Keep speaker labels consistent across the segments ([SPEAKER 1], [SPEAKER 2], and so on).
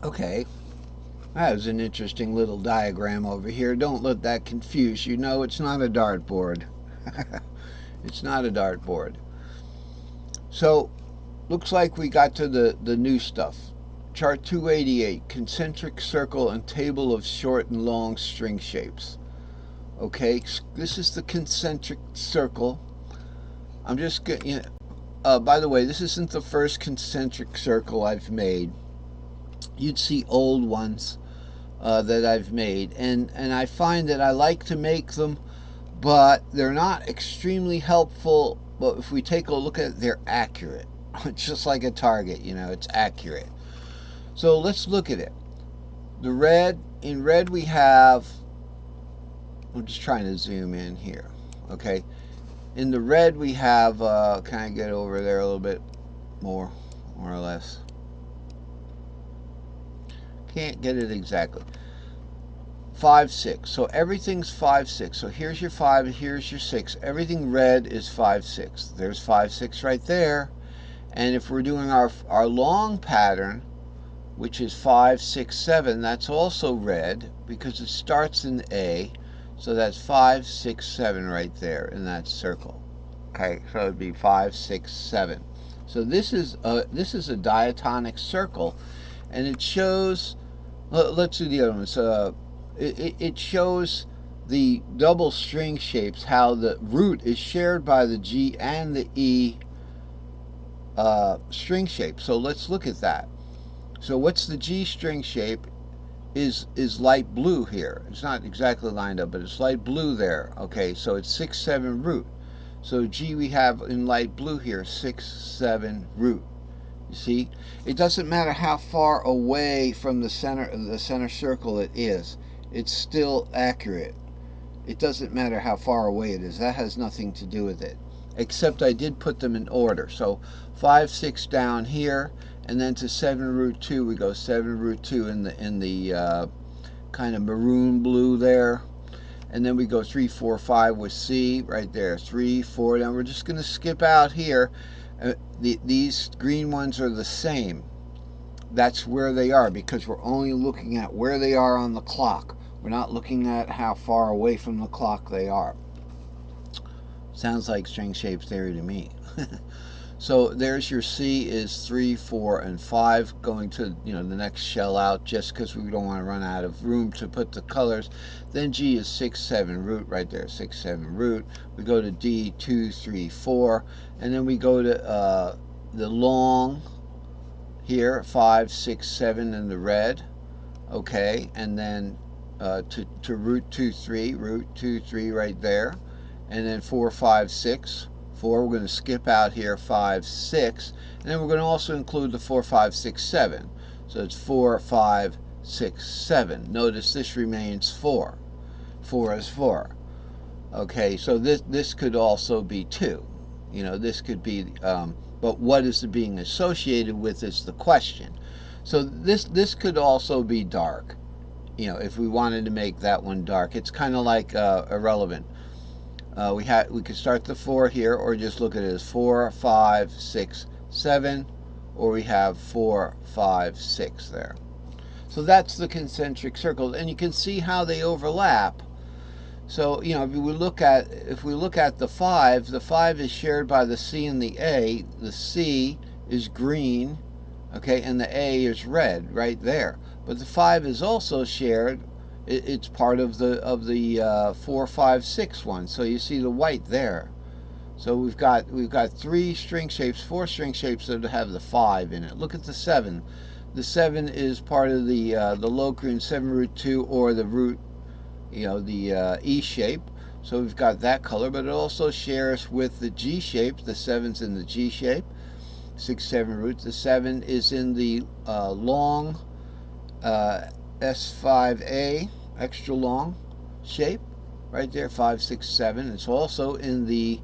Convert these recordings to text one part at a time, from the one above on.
[SPEAKER 1] Okay, that was an interesting little diagram over here. Don't let that confuse you. No, it's not a dartboard. It's not a dartboard. So, looks like we got to the new stuff. Chart 288, concentric circle and table of short and long string shapes. Okay, this is the concentric circle. I'm just going by the way, this isn't the first concentric circle I've made. You'd see old ones that I've made, and I find that I like to make them, but they're not extremely helpful. But if we take a look at it, they're accurate. It's just like a target, it's accurate. So let's look at it. In red we have, I'm just trying to zoom in here. Okay, in the red we have, can I get over there a little bit more or less? Can't get it exactly. 5, 6. So everything's 5, 6. So here's your 5, here's your 6. Everything red is 5, 6. There's 5, 6 right there. And if we're doing our long pattern, which is 5, 6, 7, that's also red because it starts in A. So that's 5, 6, 7 right there in that circle. Okay, so it would be 5, 6, 7. So this is a diatonic circle, and it shows. Let's do the other ones. It shows the double string shapes, how the root is shared by the G and the E string shape. So let's look at that. So what's the G string shape is light blue here. It's not exactly lined up, but it's light blue there. Okay, so it's 6, 7 root. So G we have in light blue here, 6, 7 root. You see, it doesn't matter how far away from the center circle it is. It's still accurate. It doesn't matter how far away it is. That has nothing to do with it. Except I did put them in order. So 5, 6 down here, and then to 7 root 2 we go 7 root 2 in the kind of maroon blue there. And then we go 3, 4, 5 with C right there. 3, 4. Now we're just going to skip out here. These green ones are the same. That's where they are because we're only looking at where they are on the clock. We're not looking at how far away from the clock they are. Sounds like string shape theory to me. So there's your C is 3, 4, and 5 going to the next shell out just because we don't want to run out of room to put the colors. Then G is 6, 7 root right there, 6, 7 root. We go to D 2, 3, 4, and then we go to the long here 5, 6, 7 in the red. Okay, and then to root 2, 3, root 2, 3 right there, and then 4, 5, 6. 4, we're going to skip out here 5, 6, and then we're going to also include the 4, 5, 6, 7. So it's 4, 5, 6, 7. Notice this remains 4. 4 is 4. Okay, so this could also be 2. This could be, but what is being associated with is the question. So this could also be dark. If we wanted to make that one dark, it's kind of like irrelevant. We could start the 4 here, or just look at it as 4, 5, 6, 7, or we have 4, 5, 6 there. So that's the concentric circles, and you can see how they overlap. So if we look at the 5 is shared by the C and the A. The C is green, okay, and the A is red right there. But the 5 is also shared. It's part of the 4, 5, 6 one. So you see the white there. So we've got 3 string shapes, 4 string shapes that have the 5 in it. Look at the 7. The 7 is part of the Locrian 7 root 2, or the root, the E shape. So we've got that color, but it also shares with the G shape. The 7's in the G shape. 6, 7 root. The 7 is in the long S5A, extra long shape, right there, 5, 6, 7. It's also in the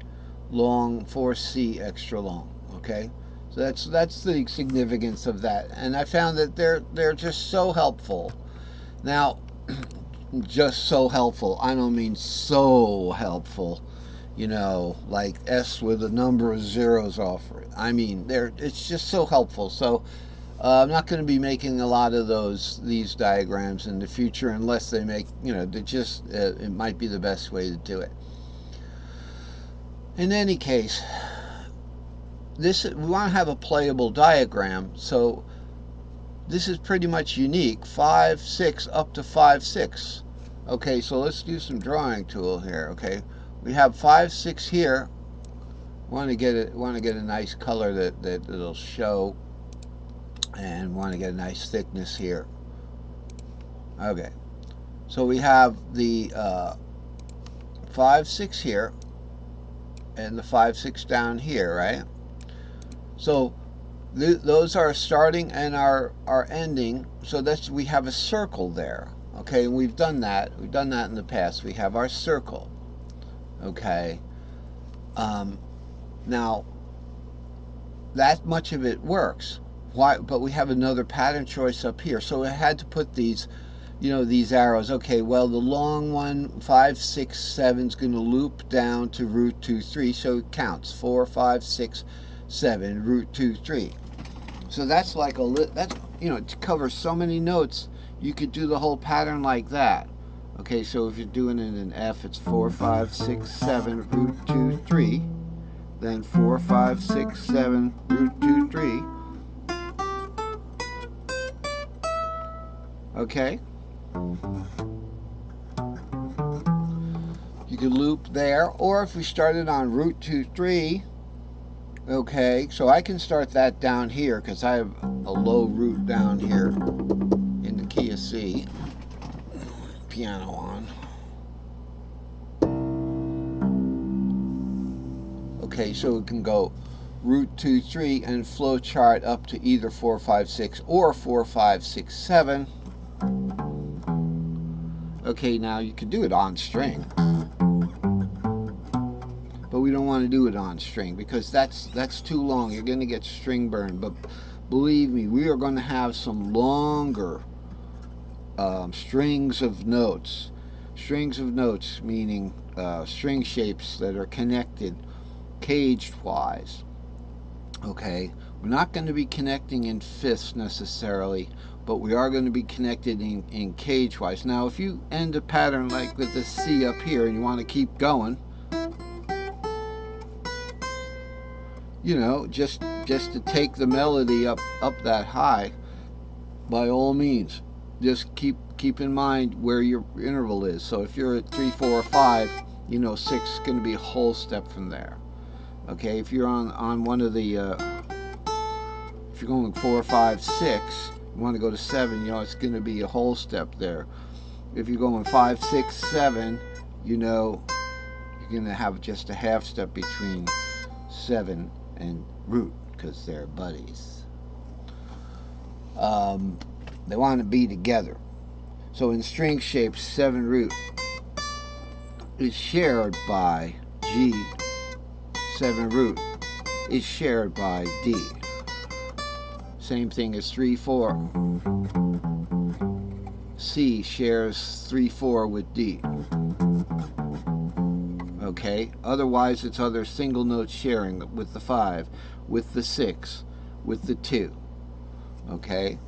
[SPEAKER 1] long 4C extra long. Okay, so that's the significance of that, and I found that they're just so helpful. Now, just so helpful. I don't mean so helpful. Like S with a number of zeros off it. I mean, it's just so helpful. So I'm not going to be making a lot of these diagrams in the future unless they make, they just, it might be the best way to do it. In any case, we want to have a playable diagram, so this is pretty much unique. 5, 6 up to 5, 6. Okay, so let's do some drawing tool here. Okay, we have 5, 6 here. Want to get a nice color that it'll show, and want to get a nice thickness here. Okay, so we have the 5, 6 here, and the 5, 6 down here, right? So those are starting and our ending. So we have a circle there. Okay, and we've done that in the past. We have our circle. Okay, now that much of it works. Why? But we have another pattern choice up here, so I had to put these, these arrows. Okay, well, the long one, 5, 6, 7 is going to loop down to root 2, 3, so it counts 4, 5, 6, 7, root 2, 3. So that's like that's, to cover so many notes, you could do the whole pattern like that. Okay, so if you're doing it in F, it's 4, 5, 6, 7, root 2, 3. Then 4, 5, 6, 7, root 2, 3. Okay. You could loop there, or if we started on root 2, 3, okay, so I can start that down here because I have a low root down here in the key of C. Piano on. Okay, so it can go root 2, 3 and flow chart up to either 4, 5, 6 or 4, 5, 6, 7. Okay, now you can do it on string, but we don't want to do it on string because that's too long. You're going to get string burn. But believe me, we are going to have some longer strings of notes. Strings of notes meaning string shapes that are connected caged wise. Okay, we're not going to be connecting in fifths necessarily, but we are going to be connected in cage wise. Now if you end a pattern like with the C up here and you want to keep going, just to take the melody up that high, by all means, just keep in mind where your interval is. So if you're at 3, 4, 5, 6 is going to be a whole step from there. Okay, if you're on one of the if you're going 4, 5, 6, you want to go to 7, it's going to be a whole step there. If you're going 5, 6, 7, you're going to have just a half step between 7 and root because they're buddies. They want to be together. So in string shapes, 7 root is shared by G. 7 root is shared by D. Same thing as 3, 4. C shares 3, 4 with D. Okay, otherwise it's other single note sharing with the 5, with the 6, with the 2. Okay,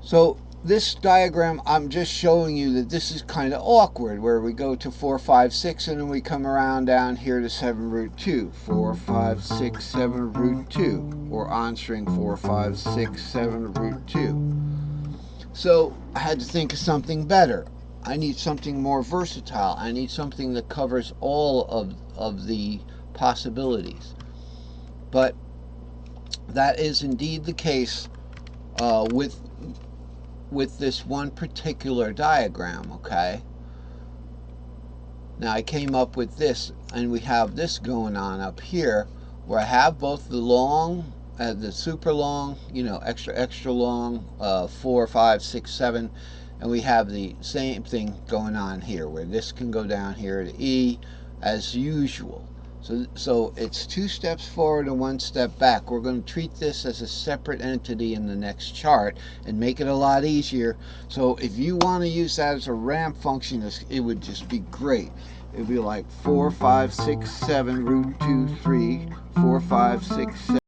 [SPEAKER 1] so this diagram, I'm just showing you that this is kind of awkward, where we go to 4, 5, 6, and then we come around down here to 7 root 2. 4, 5, 6, 7 root 2, or on string 4, 5, 6, 7 root 2. So I had to think of something better. I need something more versatile. I need something that covers all of the possibilities. But that is indeed the case with this one particular diagram. Okay, now I came up with this, and we have this going on up here where I have both the long, the super long, extra long, 4, 5, 6, 7, and we have the same thing going on here where this can go down here to E as usual. So it's 2 steps forward and 1 step back. We're going to treat this as a separate entity in the next chart and make it a lot easier. So if you want to use that as a ramp function, it would just be great. It would be like 4, 5, 6, 7, root 2, 3, 4, 5, 6, 7.